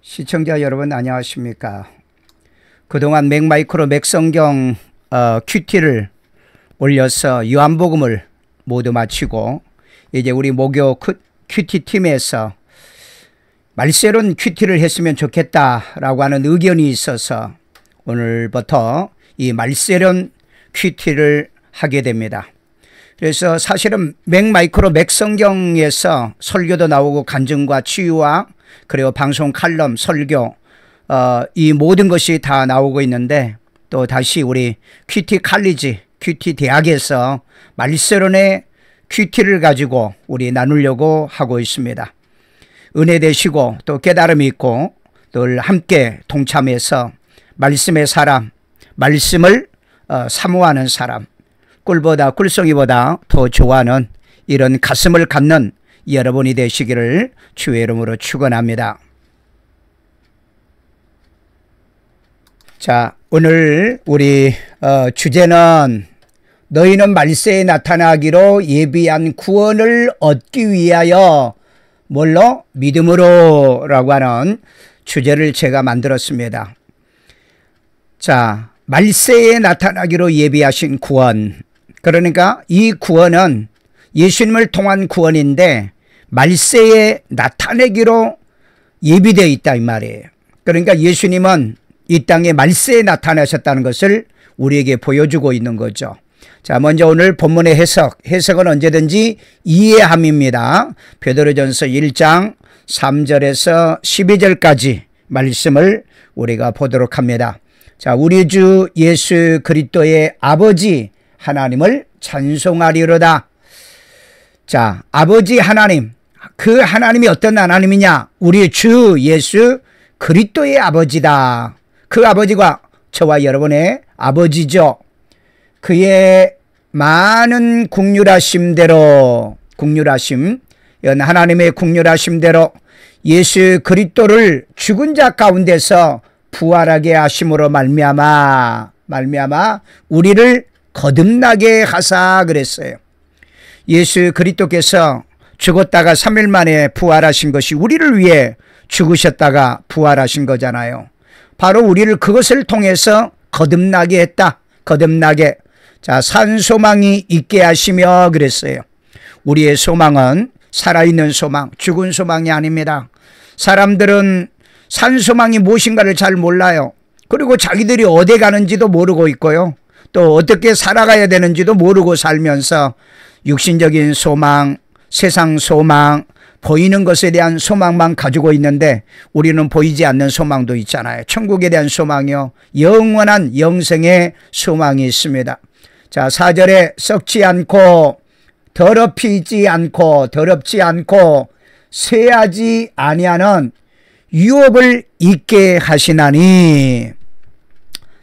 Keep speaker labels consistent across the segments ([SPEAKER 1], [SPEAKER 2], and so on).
[SPEAKER 1] 시청자 여러분 안녕하십니까. 그동안 맥마이크로 맥성경 큐티를 올려서 요한복음을 모두 마치고 이제 우리 목요 큐티팀에서 말세론 큐티를 했으면 좋겠다라고 하는 의견이 있어서 오늘부터 이 말세론 큐티를 하게 됩니다. 그래서 사실은 맥마이크로 맥성경에서 설교도 나오고 간증과 치유와 그리고 방송 칼럼 설교 이 모든 것이 다 나오고 있는데 또 다시 우리 큐티 칼리지 큐티 대학에서 말세론의 큐티를 가지고 우리 나누려고 하고 있습니다. 은혜 되시고 또 깨달음이 있고 늘 함께 동참해서 말씀의 사람, 말씀을 사모하는 사람, 꿀보다 꿀송이보다 더 좋아하는 이런 가슴을 갖는 여러분이 되시기를 주의 이름으로 축원합니다. 자, 오늘 우리 주제는 너희는 말세에 나타나기로 예비한 구원을 얻기 위하여 뭘로? 믿음으로 라고 하는 주제를 제가 만들었습니다. 자, 말세에 나타나기로 예비하신 구원, 그러니까 이 구원은 예수님을 통한 구원인데 말세에 나타내기로 예비되어 있다 이 말이에요. 그러니까 예수님은 이 땅에 말세에 나타나셨다는 것을 우리에게 보여주고 있는 거죠. 자, 먼저 오늘 본문의 해석은 언제든지 이해함입니다. 베드로전서 1장 3절에서 12절까지 말씀을 우리가 보도록 합니다. 자, 우리 주 예수 그리스도의 아버지 하나님을 찬송하리로다. 자, 아버지 하나님, 그 하나님이 어떤 하나님이냐? 우리 주 예수 그리스도의 아버지다. 그 아버지가 저와 여러분의 아버지죠. 그의 많은 긍휼하심대로, 하나님의 긍휼하심대로 예수 그리스도를 죽은 자 가운데서 부활하게 하심으로 말미암아 우리를 거듭나게 하사 그랬어요. 예수 그리스도께서 죽었다가 3일 만에 부활하신 것이 우리를 위해 죽으셨다가 부활하신 거잖아요. 바로 우리를 그것을 통해서 거듭나게 했다. 거듭나게. 자, 산 소망이 있게 하시며 그랬어요. 우리의 소망은 살아있는 소망, 죽은 소망이 아닙니다. 사람들은 산 소망이 무엇인가를 잘 몰라요. 그리고 자기들이 어디 가는지도 모르고 있고요. 또 어떻게 살아가야 되는지도 모르고 살면서 육신적인 소망, 세상 소망, 보이는 것에 대한 소망만 가지고 있는데 우리는 보이지 않는 소망도 있잖아요. 천국에 대한 소망이요. 영원한 영생의 소망이 있습니다. 자, 4절에 썩지 않고 더럽지 않고 쇠하지 아니하는 유업을 있게 하시나니.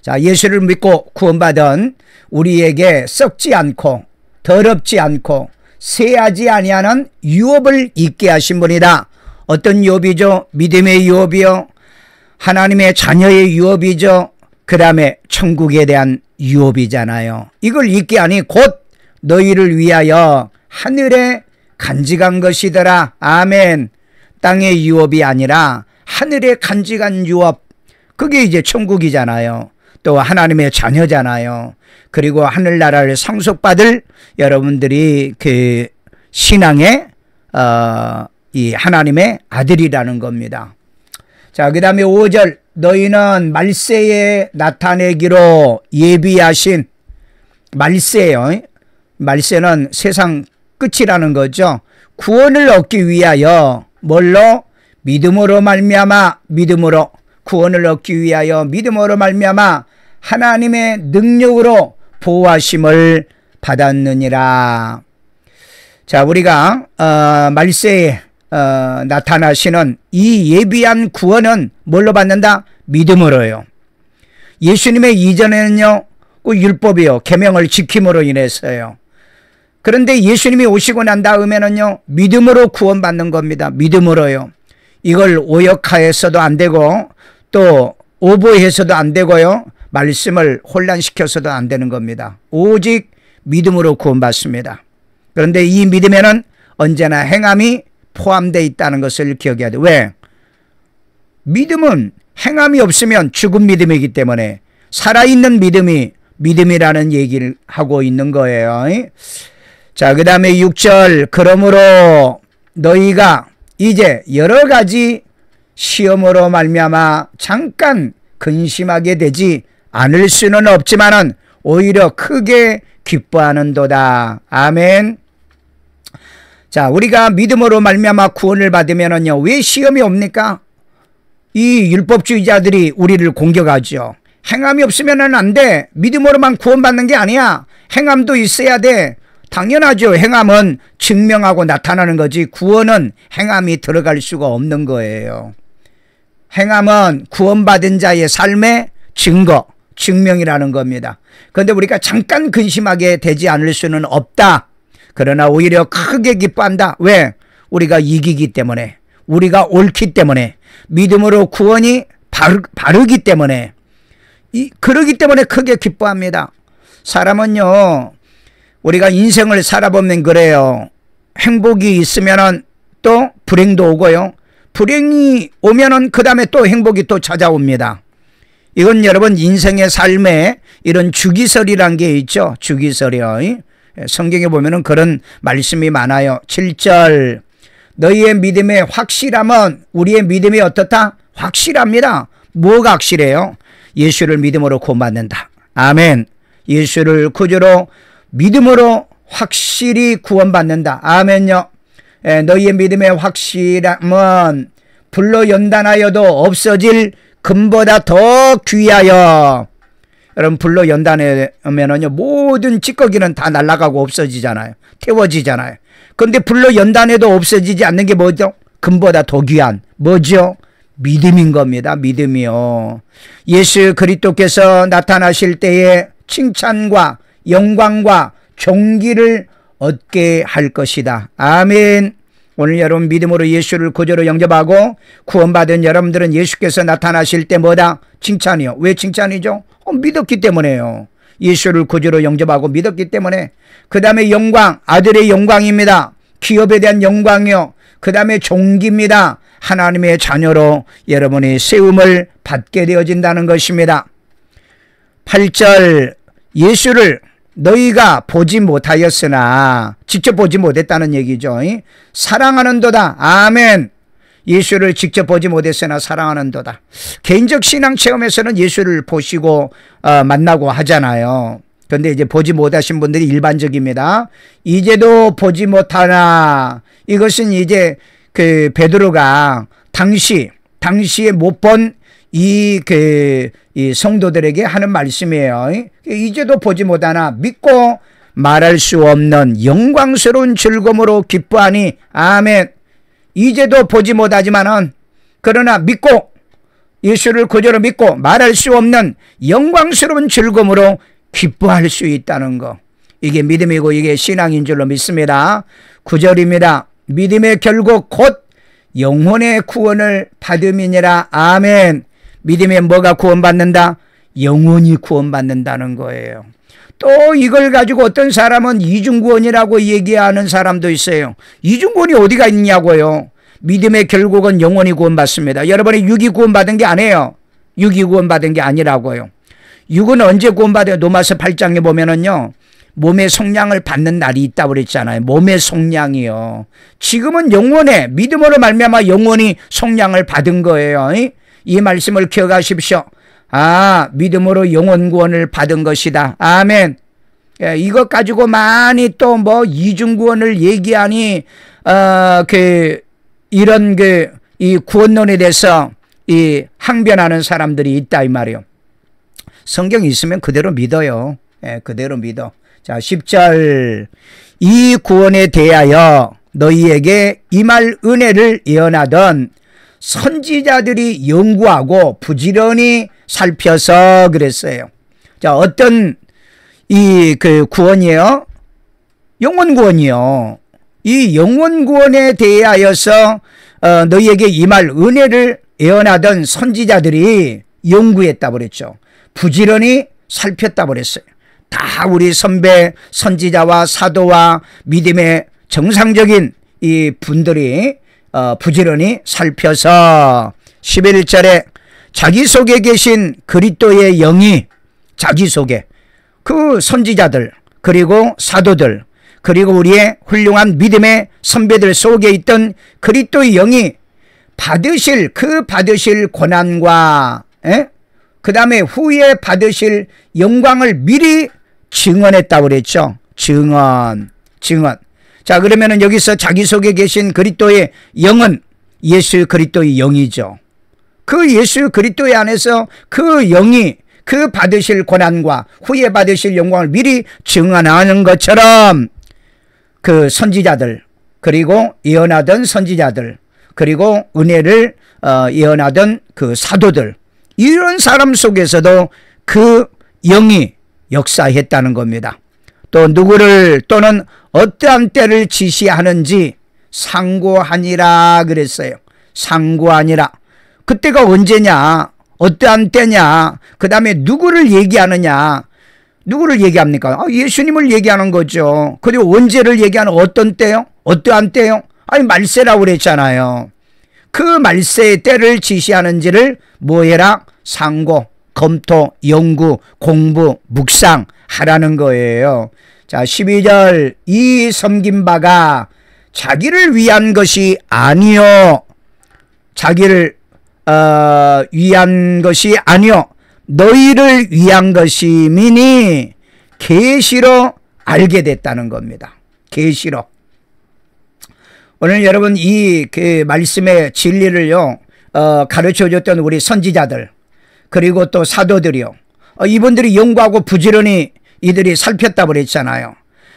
[SPEAKER 1] 자, 예수를 믿고 구원받은 우리에게 썩지 않고 더럽지 않고 쇠하지 아니하는 유업을 있게 하신 분이다. 어떤 유업이죠? 믿음의 유업이요. 하나님의 자녀의 유업이죠. 그 다음에 천국에 대한 유업이잖아요. 이걸 있게 하니 곧 너희를 위하여 하늘에 간직한 것이더라. 아멘. 땅의 유업이 아니라 하늘에 간직한 유업. 그게 이제 천국이잖아요. 또 하나님의 자녀잖아요. 그리고 하늘나라를 상속받을 여러분들이 그 신앙의 이 하나님의 아들이라는 겁니다. 자, 그 다음에 5절 너희는 말세에 나타내기로 예비하신. 말세요. 말세는 세상 끝이라는 거죠. 구원을 얻기 위하여 뭘로? 믿음으로 말미암아. 믿음으로 구원을 얻기 위하여 믿음으로 말미암아 하나님의 능력으로 보호하심을 받았느니라. 자, 우리가 말세에 나타나시는 이 예비한 구원은 뭘로 받는다? 믿음으로요. 예수님의 이전에는요, 그 율법이요, 계명을 지킴으로 인해서요. 그런데 예수님이 오시고 난 다음에는요, 믿음으로 구원받는 겁니다. 믿음으로요. 이걸 오역하여서도 안 되고 또 오보해서도 안 되고요. 말씀을 혼란시켜서도 안 되는 겁니다. 오직 믿음으로 구원받습니다. 그런데 이 믿음에는 언제나 행함이 포함되어 있다는 것을 기억해야 돼요. 왜? 믿음은 행함이 없으면 죽은 믿음이기 때문에 살아있는 믿음이 믿음이라는 얘기를 하고 있는 거예요. 자, 그 다음에 6절, 그러므로 너희가 이제 여러 가지 시험으로 말미암아 잠깐 근심하게 되지 않을 수는 없지만은 오히려 크게 기뻐하는도다. 아멘. 자, 우리가 믿음으로 말미암아 구원을 받으면은요, 왜 시험이 옵니까? 이 율법주의자들이 우리를 공격하죠. 행함이 없으면은 안 돼. 믿음으로만 구원받는 게 아니야. 행함도 있어야 돼. 당연하죠. 행함은 증명하고 나타나는 거지 구원은 행함이 들어갈 수가 없는 거예요. 행함은 구원받은 자의 삶의 증거, 증명이라는 겁니다. 그런데 우리가 잠깐 근심하게 되지 않을 수는 없다. 그러나 오히려 크게 기뻐한다. 왜? 우리가 이기기 때문에, 우리가 옳기 때문에, 믿음으로 구원이 바르기 때문에, 그러기 때문에 크게 기뻐합니다. 사람은요, 우리가 인생을 살아보면 그래요. 행복이 있으면은 또 불행도 오고요. 불행이 오면은 그 다음에 또 행복이 또 찾아옵니다. 이건 여러분 인생의 삶에 이런 주기설이란 게 있죠. 주기설이요. 성경에 보면은 그런 말씀이 많아요. 7절, 너희의 믿음의 확실함은 우리의 믿음이 어떻다? 확실합니다. 뭐가 확실해요? 예수를 믿음으로 구원받는다. 아멘. 예수를 구주로 믿음으로 확실히 구원받는다. 아멘요. 너희의 믿음의 확실함은 불로 연단하여도 없어질 금보다 더 귀하여. 여러분, 불로 연단하면은요, 모든 찌꺼기는 다 날아가고 없어지잖아요. 태워지잖아요. 그런데 불로 연단해도 없어지지 않는 게 뭐죠? 금보다 더 귀한 뭐죠? 믿음인 겁니다. 믿음이요. 예수 그리스도께서 나타나실 때에 칭찬과 영광과 존귀를 얻게 할 것이다. 아멘. 오늘 여러분 믿음으로 예수를 구주로 영접하고 구원받은 여러분들은 예수께서 나타나실 때 뭐다? 칭찬이요. 왜 칭찬이죠? 믿었기 때문에요. 예수를 구주로 영접하고 믿었기 때문에. 그 다음에 영광, 아들의 영광입니다. 기업에 대한 영광이요. 그 다음에 존귀입니다. 하나님의 자녀로 여러분이 세움을 받게 되어진다는 것입니다. 8절, 예수를 너희가 보지 못하였으나, 직접 보지 못했다는 얘기죠. 사랑하는도다. 아멘. 예수를 직접 보지 못했으나 사랑하는도다. 개인적 신앙 체험에서는 예수를 보시고 만나고 하잖아요. 그런데 이제 보지 못하신 분들이 일반적입니다. 이제도 보지 못하나. 이것은 이제 그 베드로가 당시에 못 본 이 성도들에게 하는 말씀이에요. 이제도 보지 못하나 믿고 말할 수 없는 영광스러운 즐거움으로 기뻐하니. 아멘. 이제도 보지 못하지만은 그러나 믿고 예수를 구주로 믿고 말할 수 없는 영광스러운 즐거움으로 기뻐할 수 있다는 거. 이게 믿음이고 이게 신앙인 줄로 믿습니다. 9절입니다. 믿음의 결국 곧 영혼의 구원을 받음이니라. 아멘. 믿음에 뭐가 구원받는다? 영혼이 구원받는다는 거예요. 또 이걸 가지고 어떤 사람은 이중구원이라고 얘기하는 사람도 있어요. 이중구원이 어디가 있냐고요. 믿음의 결국은 영혼이 구원받습니다. 여러분이 육이 구원받은 게 아니에요. 육이 구원받은 게 아니라고요. 육은 언제 구원받아요? 로마서 8장에 보면은요, 몸의 속량을 받는 날이 있다고 그랬잖아요. 몸의 속량이요. 지금은 영혼의 믿음으로 말미암아 영혼이 속량을 받은 거예요. 이 말씀을 기억하십시오. 아, 믿음으로 영혼 구원을 받은 것이다. 아멘. 이것 가지고 많이 또 뭐 이중구원을 얘기하니 이런 이 구원론에 대해서 이 항변하는 사람들이 있다 이 말이요. 성경이 있으면 그대로 믿어요. 그대로 믿어. 자, 10절, 이 구원에 대하여 너희에게 임할 은혜를 예언하던 선지자들이 연구하고 부지런히 살펴서 그랬어요. 자, 어떤 구원이에요? 영혼 구원이요. 이 영혼 구원에 대하여서 너희에게 임할 은혜를 예언하던 선지자들이 연구했다고 그랬죠. 부지런히 살폈다고 그랬어요. 다 우리 선배 선지자와 사도와 믿음의 정상적인 이 분들이 부지런히 살펴서 11절에 자기 속에 계신 그리스도의 영이 자기 속에 그 선지자들 그리고 사도들 그리고 우리의 훌륭한 믿음의 선배들 속에 있던 그리스도의 영이 받으실 고난과 그 다음에 후에 받으실 영광을 미리 증언했다고 그랬죠. 증언. 자, 그러면은 여기서 자기 속에 계신 그리스도의 영은 예수 그리스도의 영이죠. 그 예수 그리스도의 안에서 그 영이 그 받으실 고난과 후에 받으실 영광을 미리 증언하는 것처럼 그 선지자들 그리고 예언하던 선지자들 그리고 은혜를 예언하던 그 사도들 이런 사람 속에서도 그 영이 역사했다는 겁니다. 또 누구를 또는 어떠한 때를 지시하는지 상고하니라 그랬어요. 상고하니라. 그때가 언제냐? 어떠한 때냐? 그 다음에 누구를 얘기하느냐? 누구를 얘기합니까? 예수님을 얘기하는 거죠. 그리고 언제를 얘기하는 어떤 때요? 어떠한 때요? 아니 말세라고 그랬잖아요. 그 말세의 때를 지시하는지를 뭐해라? 상고, 검토, 연구, 공부, 묵상하라는 거예요. 자, 12절 이 섬긴 바가 자기를 위한 것이 아니요. 자기를 위한 것이 아니요. 너희를 위한 것이미니 계시로 알게 됐다는 겁니다. 계시로. 오늘 여러분 이 그 말씀의 진리를요 가르쳐줬던 우리 선지자들 그리고 또 사도들이요 이분들이 연구하고 부지런히 이들이 살폈다고 그랬잖아요.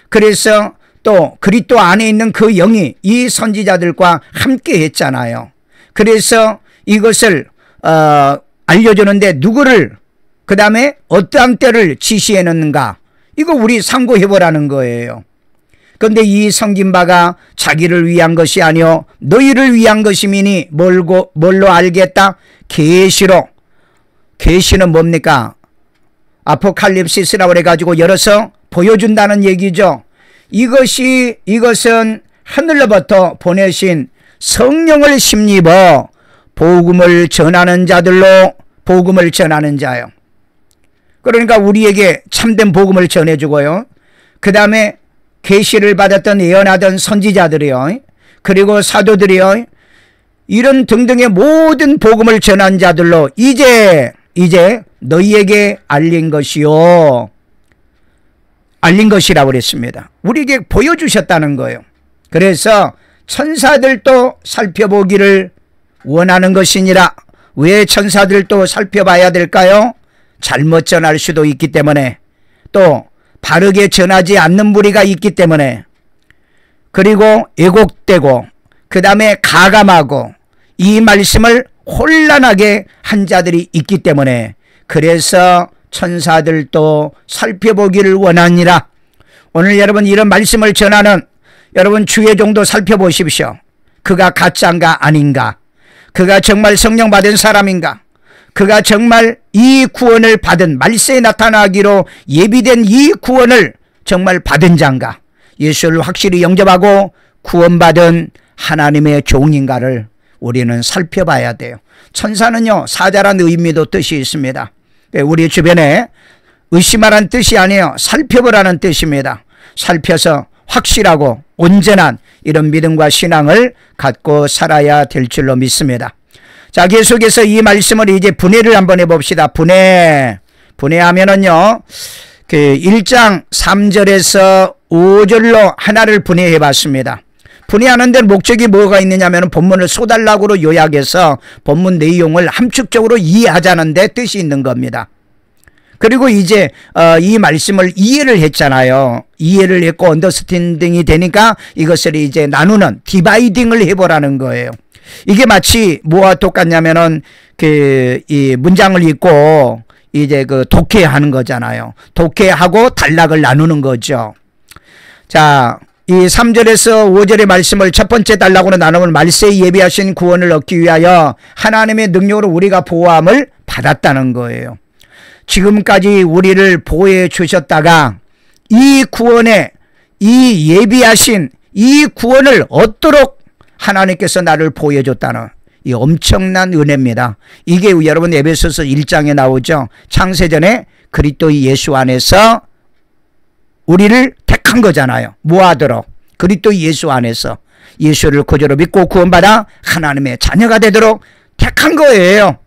[SPEAKER 1] 그래서 또 그리스도 안에 있는 그 영이 이 선지자들과 함께 했잖아요. 그래서 이것을 알려주는데 누구를 그 다음에 어떠한 때를 지시해놓는가 이거 우리 상고해보라는 거예요. 그런데 이 섬긴 바가 자기를 위한 것이 아니요 너희를 위한 것이미니 뭘로 알겠다? 계시로. 계시는 뭡니까? 아포칼립시스라고 해가지고 열어서 보여준다는 얘기죠. 이것은 하늘로부터 보내신 성령을 힘입어 복음을 전하는 자들로 복음을 전하는 자요. 그러니까 우리에게 참된 복음을 전해주고요. 그 다음에 계시를 받았던 예언하던 선지자들이요. 그리고 사도들이요. 이런 등등의 모든 복음을 전한 자들로 이제 너희에게 알린 것이요. 알린 것이라고 그랬습니다. 우리에게 보여주셨다는 거예요. 그래서 천사들도 살펴보기를 원하는 것이니라. 왜 천사들도 살펴봐야 될까요? 잘못 전할 수도 있기 때문에 또 바르게 전하지 않는 무리가 있기 때문에 그리고 왜곡되고 그 다음에 가감하고 이 말씀을 혼란하게 한 자들이 있기 때문에 그래서 천사들도 살펴보기를 원하니라. 오늘 여러분 이런 말씀을 전하는 여러분 주의 종도 살펴보십시오. 그가 가짜인가 아닌가? 그가 정말 성령 받은 사람인가? 그가 정말 이 구원을 받은 말세에 나타나기로 예비된 이 구원을 정말 받은 자인가? 예수를 확실히 영접하고 구원받은 하나님의 종인가를 우리는 살펴봐야 돼요. 천사는요 사자란 의미도 뜻이 있습니다. 우리 주변에 의심하라는 뜻이 아니에요. 살펴보라는 뜻입니다. 살펴서 확실하고 온전한 이런 믿음과 신앙을 갖고 살아야 될 줄로 믿습니다. 자, 계속해서 이 말씀을 이제 분해를 한번 해봅시다. 분해하면은요 그 1장 3절에서 5절로 하나를 분해해 봤습니다. 분해하는 데는 목적이 뭐가 있느냐면 본문을 소달락으로 요약해서 본문 내용을 함축적으로 이해하자는 데 뜻이 있는 겁니다. 그리고 이제 이 말씀을 이해를 했잖아요. 이해를 했고 언더스탠딩이 되니까 이것을 이제 나누는 디바이딩을 해보라는 거예요. 이게 마치 뭐와 똑같냐면은 이 문장을 읽고 이제 그 독해하는 거잖아요. 독해하고 단락을 나누는 거죠. 자, 이 3절에서 5절의 말씀을 첫 번째 단락으로 나누면 말세에 예비하신 구원을 얻기 위하여 하나님의 능력으로 우리가 보호함을 받았다는 거예요. 지금까지 우리를 보호해 주셨다가 이 구원에 이 예비하신 이 구원을 얻도록 하나님께서 나를 보호해 줬다는 이 엄청난 은혜입니다. 이게 여러분 에베소서 1장에 나오죠. 창세전에 그리스도 예수 안에서 우리를 택한 거잖아요. 뭐하도록? 그리스도 예수 안에서 예수를 구주로 믿고 구원받아 하나님의 자녀가 되도록 택한 거예요.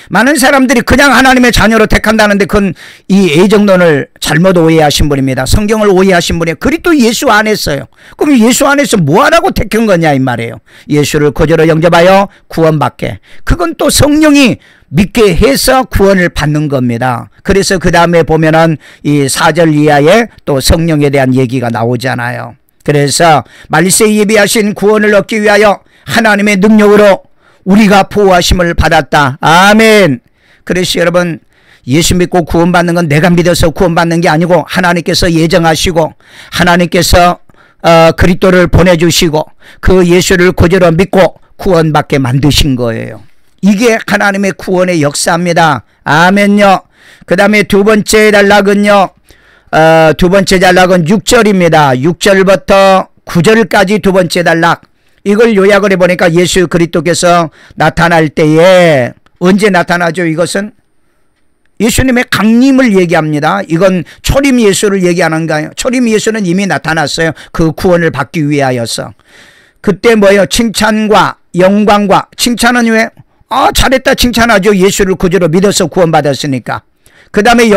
[SPEAKER 1] 많은 사람들이 그냥 하나님의 자녀로 택한다는데 그건 이 애정론을 잘못 오해하신 분입니다. 성경을 오해하신 분이 그리스도 예수 안에서요. 그럼 예수 안에서 뭐하라고 택한 거냐 이 말이에요. 예수를 구주로 영접하여 구원받게. 그건 또 성령이 믿게 해서 구원을 받는 겁니다. 그래서 그 다음에 보면은 이 4절 이하에 또 성령에 대한 얘기가 나오잖아요. 그래서 말세에 예비하신 구원을 얻기 위하여 하나님의 능력으로 우리가 보호하심을 받았다. 아멘. 그래서 여러분 예수 믿고 구원받는 건 내가 믿어서 구원받는 게 아니고 하나님께서 예정하시고 하나님께서 그리스도를 보내주시고 그 예수를 구주로 믿고 구원받게 만드신 거예요. 이게 하나님의 구원의 역사입니다. 아멘요. 그 다음에 두 번째 단락은요. 두 번째 단락은 6절입니다. 6절부터 9절까지 두 번째 단락. 이걸 요약을 해보니까 예수 그리스도께서 나타날 때에 언제 나타나죠? 이것은 예수님의 강림을 얘기합니다. 이건 초림 예수를 얘기하는가요? 초림 예수는 이미 나타났어요. 그 구원을 받기 위하여서. 그때 뭐예요? 칭찬과 영광과. 칭찬은 왜? 잘했다 칭찬하죠. 예수를 구주로 믿어서 구원받았으니까. 그 다음에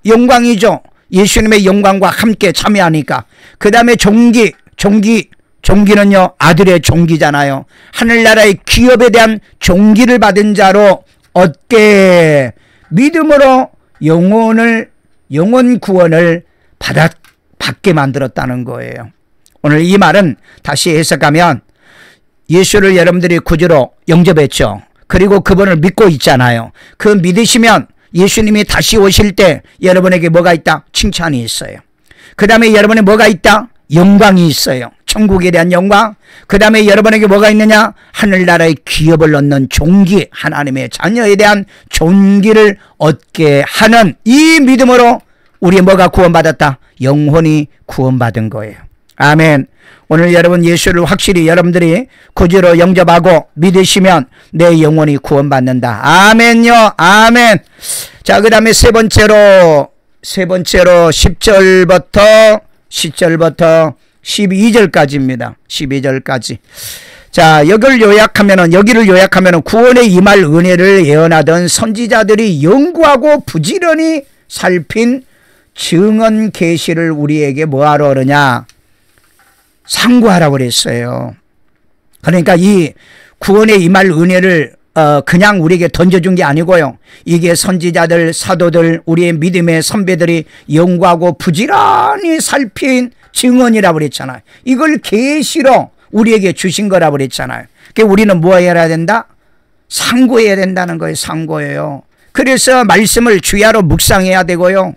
[SPEAKER 1] 영광이죠. 예수님의 영광과 함께 참여하니까. 그 다음에 종기는요 아들의 종기잖아요. 하늘나라의 기업에 대한 종기를 받은 자로 얻게 믿음으로 영원 구원을 받게 만들었다는 거예요. 오늘 이 말은 다시 해석하면 예수를 여러분들이 구주로 영접했죠. 그리고 그분을 믿고 있잖아요. 그 믿으시면 예수님이 다시 오실 때 여러분에게 뭐가 있다? 칭찬이 있어요. 그 다음에 여러분에 뭐가 있다? 영광이 있어요. 천국에 대한 영광. 그 다음에 여러분에게 뭐가 있느냐? 하늘나라의 기업을 얻는 종기, 하나님의 자녀에 대한 종기를 얻게 하는 이 믿음으로 우리 뭐가 구원받았다? 영혼이 구원받은 거예요. 아멘. 오늘 여러분 예수를 확실히 여러분들이 구주로 영접하고 믿으시면 내 영혼이 구원받는다. 아멘요. 아멘. 자, 그 다음에 세 번째로 10절부터 12절까지입니다. 12절까지. 자, 여기를 요약하면은 구원에 임할 은혜를 예언하던 선지자들이 연구하고 부지런히 살핀 증언 계시를 우리에게 뭐하러 그러냐? 상고하라고 그랬어요. 그러니까 이 구원에 임할 은혜를 그냥 우리에게 던져준 게 아니고요. 이게 선지자들, 사도들, 우리의 믿음의 선배들이 연구하고 부지런히 살핀 증언이라고 그랬잖아요. 이걸 계시로 우리에게 주신 거라고 그랬잖아요. 그러니까 우리는 뭐 해야 된다? 상고해야 된다는 거예요. 상고예요. 그래서 말씀을 주야로 묵상해야 되고요.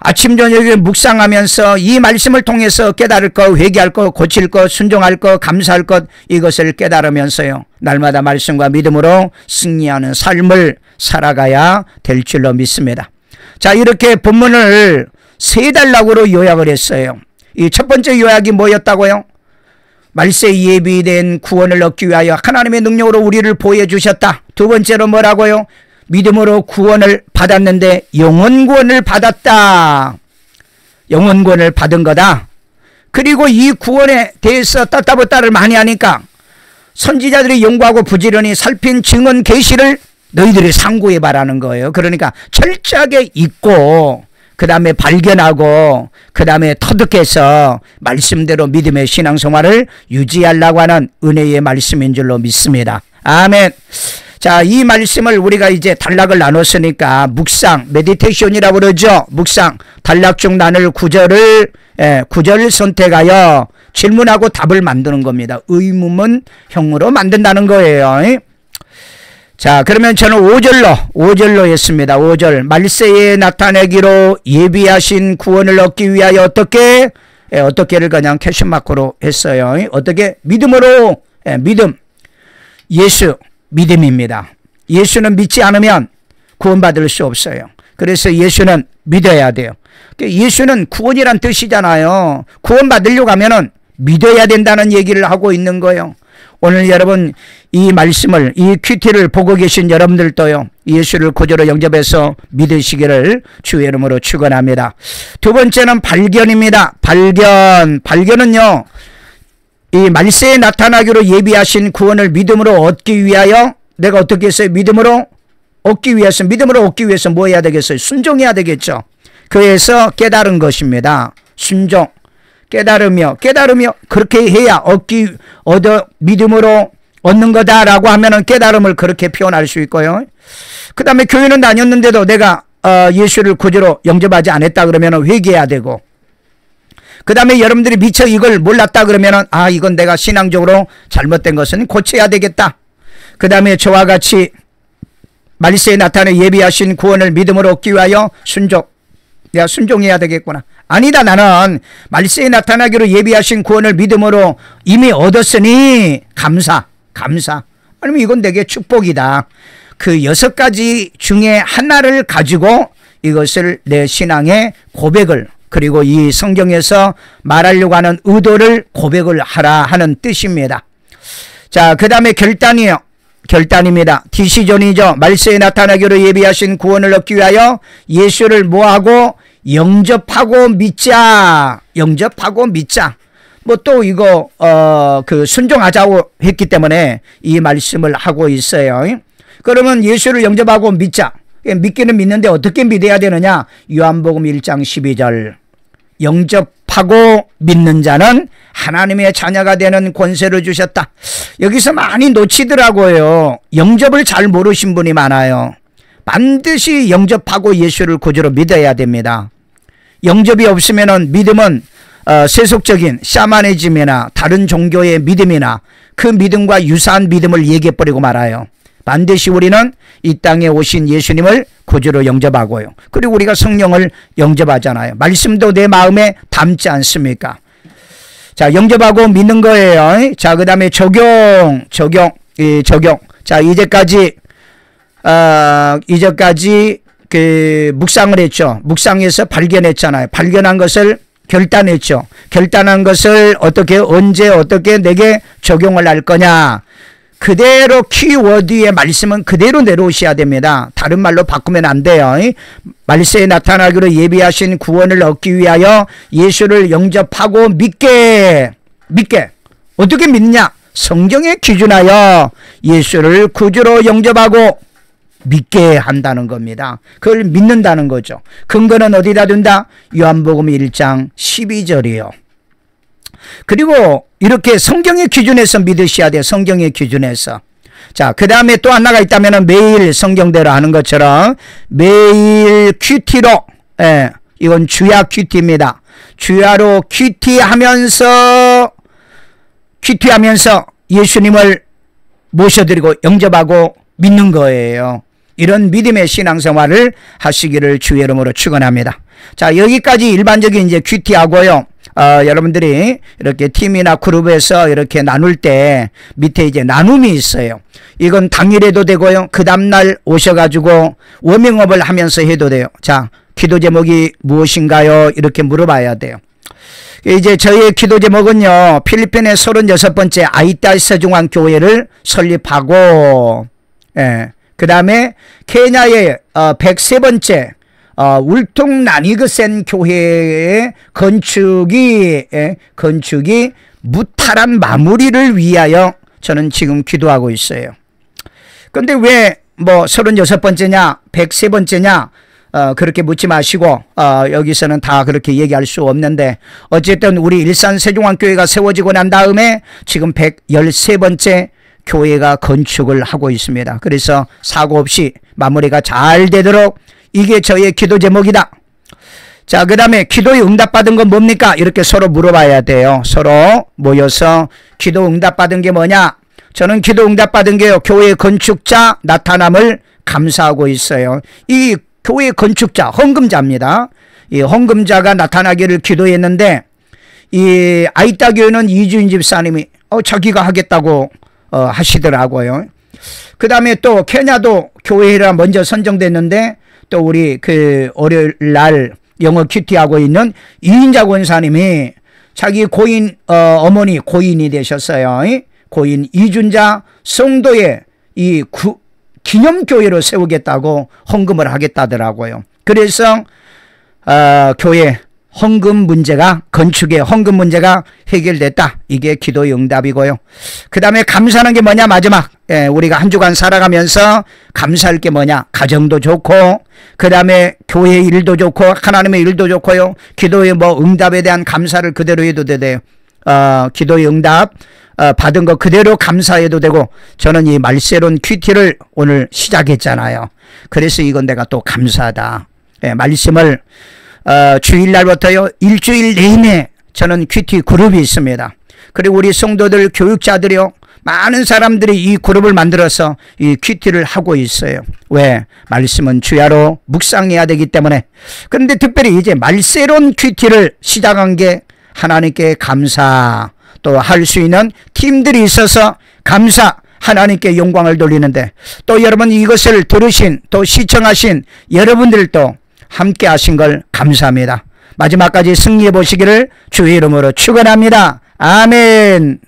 [SPEAKER 1] 아침 저녁에 묵상하면서 이 말씀을 통해서 깨달을 것, 회개할 것, 고칠 것, 순종할 것, 감사할 것, 이것을 깨달으면서요 날마다 말씀과 믿음으로 승리하는 삶을 살아가야 될 줄로 믿습니다. 자, 이렇게 본문을 세 단락으로 요약을 했어요. 이 첫 번째 요약이 뭐였다고요? 말세에 예비된 구원을 얻기 위하여 하나님의 능력으로 우리를 보여 주셨다. 두 번째로 뭐라고요? 믿음으로 구원을 받았는데 영원 구원을 받았다. 영원 구원을 받은 거다. 그리고 이 구원에 대해서 따따붙다를 많이 하니까 선지자들이 연구하고 부지런히 살핀 증언 계시를 너희들이 상고해 바라는 거예요. 그러니까 철저하게 읽고 그 다음에 발견하고 그 다음에 터득해서 말씀대로 믿음의 신앙생활을 유지하려고 하는 은혜의 말씀인 줄로 믿습니다. 아멘. 자, 이 말씀을 우리가 이제 단락을 나눴으니까 묵상, 메디테이션이라고 그러죠. 묵상, 단락 중 나눌 구절을 선택하여 질문하고 답을 만드는 겁니다. 의문문형으로 만든다는 거예요. 자, 그러면 저는 5절로 했습니다. 5절. 말세에 나타내기로 예비하신 구원을 얻기 위하여 어떻게를 그냥 캐션마크로 했어요. 어떻게? 믿음으로, 믿음. 예수. 믿음입니다. 예수는 믿지 않으면 구원받을 수 없어요. 그래서 예수는 믿어야 돼요. 예수는 구원이란 뜻이잖아요. 구원받으려고 하면은 믿어야 된다는 얘기를 하고 있는 거예요. 오늘 여러분 이 말씀을, 이 큐티를 보고 계신 여러분들도요, 예수를 구주로 영접해서 믿으시기를 주의 이름으로 축원합니다. 두 번째는 발견입니다. 발견은요, 이 말세에 나타나기로 예비하신 구원을 믿음으로 얻기 위하여, 내가 어떻게 했어요? 믿음으로 얻기 위해서 뭐 해야 되겠어요? 순종해야 되겠죠. 그래서 깨달은 것입니다. 순종, 깨달으며 그렇게 해야 믿음으로 얻는 거다라고 하면은 깨달음을 그렇게 표현할 수 있고요. 그 다음에 교회는 다녔는데도 내가 예수를 구주로 영접하지 않았다 그러면은 회개해야 되고, 그 다음에 여러분들이 미처 이걸 몰랐다 그러면은 이건 내가 신앙적으로 잘못된 것은 고쳐야 되겠다. 그 다음에 저와 같이 말세에 나타내 예비하신 구원을 믿음으로 얻기 위하여 내가 순종해야 되겠구나. 아니다, 나는 말세에 나타나기로 예비하신 구원을 믿음으로 이미 얻었으니 감사. 아니면 이건 내게 축복이다. 그 6가지 중에 하나를 가지고 이것을 내 신앙의 고백을, 그리고 이 성경에서 말하려고 하는 의도를 고백을 하라 하는 뜻입니다. 자, 그 다음에 결단입니다. 디시전이죠. 말세에 나타나기로 예비하신 구원을 얻기 위하여 예수를 뭐하고? 영접하고 믿자. 뭐 또 이거 순종하자고 했기 때문에 이 말씀을 하고 있어요. 그러면 예수를 영접하고 믿자. 믿기는 믿는데 어떻게 믿어야 되느냐? 요한복음 1장 12절. 영접하고 믿는 자는 하나님의 자녀가 되는 권세를 주셨다. 여기서 많이 놓치더라고요. 영접을 잘 모르신 분이 많아요. 반드시 영접하고 예수를 구주로 믿어야 됩니다. 영접이 없으면 믿음은 세속적인 샤머니즘이나 다른 종교의 믿음이나 그 믿음과 유사한 믿음을 얘기해버리고 말아요. 반드시 우리는 이 땅에 오신 예수님을 구주로 영접하고요. 그리고 우리가 성령을 영접하잖아요. 말씀도 내 마음에 담지 않습니까? 자, 영접하고 믿는 거예요. 자, 그 다음에 적용. 자, 이제까지 묵상을 했죠. 묵상해서 발견했잖아요. 발견한 것을 결단했죠. 결단한 것을 언제 어떻게 내게 적용을 할 거냐. 그대로 키워드의 말씀은 그대로 내려오셔야 됩니다. 다른 말로 바꾸면 안 돼요. 말세에 나타나기로 예비하신 구원을 얻기 위하여 예수를 영접하고 믿게. 어떻게 믿느냐? 성경에 기준하여 예수를 구주로 영접하고 믿게 한다는 겁니다. 그걸 믿는다는 거죠. 근거는 어디다 둔다? 요한복음 1장 12절이요. 그리고 이렇게 성경의 기준에서 믿으셔야 돼요. 성경의 기준에서. 자, 그 다음에 또 하나가 있다면 매일 성경대로 하는 것처럼 매일 큐티로, 이건 주야 큐티입니다. 주야로 큐티하면서 예수님을 모셔드리고 영접하고 믿는 거예요. 이런 믿음의 신앙생활을 하시기를 주의 이름으로 축원합니다. 자, 여기까지 일반적인 이제 큐티하고요. 여러분들이 이렇게 팀이나 그룹에서 이렇게 나눌 때 밑에 이제 나눔이 있어요. 이건 당일에도 되고요. 그 다음날 오셔가지고 워밍업을 하면서 해도 돼요. 자, 기도 제목이 무엇인가요? 이렇게 물어봐야 돼요. 이제 저희의 기도 제목은요, 필리핀의 36번째 아이따스 중앙교회를 설립하고, 그 다음에 케냐의 103번째 울퉁 나니그센 교회의 건축이 무탈한 마무리를 위하여 저는 지금 기도하고 있어요. 그런데 왜 뭐 36번째냐 103번째냐 그렇게 묻지 마시고 여기서는 다 그렇게 얘기할 수 없는데, 어쨌든 우리 일산 세종왕교회가 세워지고 난 다음에 지금 113번째 교회가 건축을 하고 있습니다. 그래서 사고 없이 마무리가 잘 되도록 이게 저희의 기도 제목이다. 자, 그 다음에 기도에 응답받은 건 뭡니까? 이렇게 서로 물어봐야 돼요. 서로 모여서 기도 응답받은 게 뭐냐? 저는 기도 응답받은 게요, 교회 건축자 나타남을 감사하고 있어요. 이 교회 건축자, 헌금자입니다. 이 헌금자가 나타나기를 기도했는데, 이 아이따 교회는 이주인 집사님이 자기가 하겠다고 하시더라고요. 그 다음에 또 케냐도 교회라 먼저 선정됐는데, 또 우리 그 월요일 날 영어 큐티하고 있는 이인자 권사님이 자기 고인 어머니 고인이 되셨어요. 고인 이준자 성도의 이 기념교회로 세우겠다고 헌금을 하겠다더라고요. 그래서 교회 헌금 문제가, 건축의 헌금 문제가 해결됐다. 이게 기도의 응답이고요. 그 다음에 감사하는 게 뭐냐? 마지막, 우리가 한 주간 살아가면서 감사할 게 뭐냐? 가정도 좋고, 그 다음에 교회 일도 좋고, 하나님의 일도 좋고요. 기도의 응답에 대한 감사를 그대로 해도 돼요. 기도의 응답 받은 거 그대로 감사해도 되고, 저는 이 말세론 큐티를 오늘 시작했잖아요. 그래서 이건 내가 또 감사하다. 말씀을 주일날부터요, 일주일 내내 저는 큐티 그룹이 있습니다. 그리고 우리 성도들 교육자들이요, 많은 사람들이 이 그룹을 만들어서 이 큐티를 하고 있어요. 왜? 말씀은 주야로 묵상해야 되기 때문에. 그런데 특별히 이제 말세론 큐티를 시작한 게 하나님께 감사, 또 할 수 있는 팀들이 있어서 감사, 하나님께 영광을 돌리는데, 또 여러분 이것을 들으신, 또 시청하신 여러분들도 함께 하신 걸 감사합니다. 마지막까지 승리해 보시기를 주의 이름으로 축원합니다. 아멘.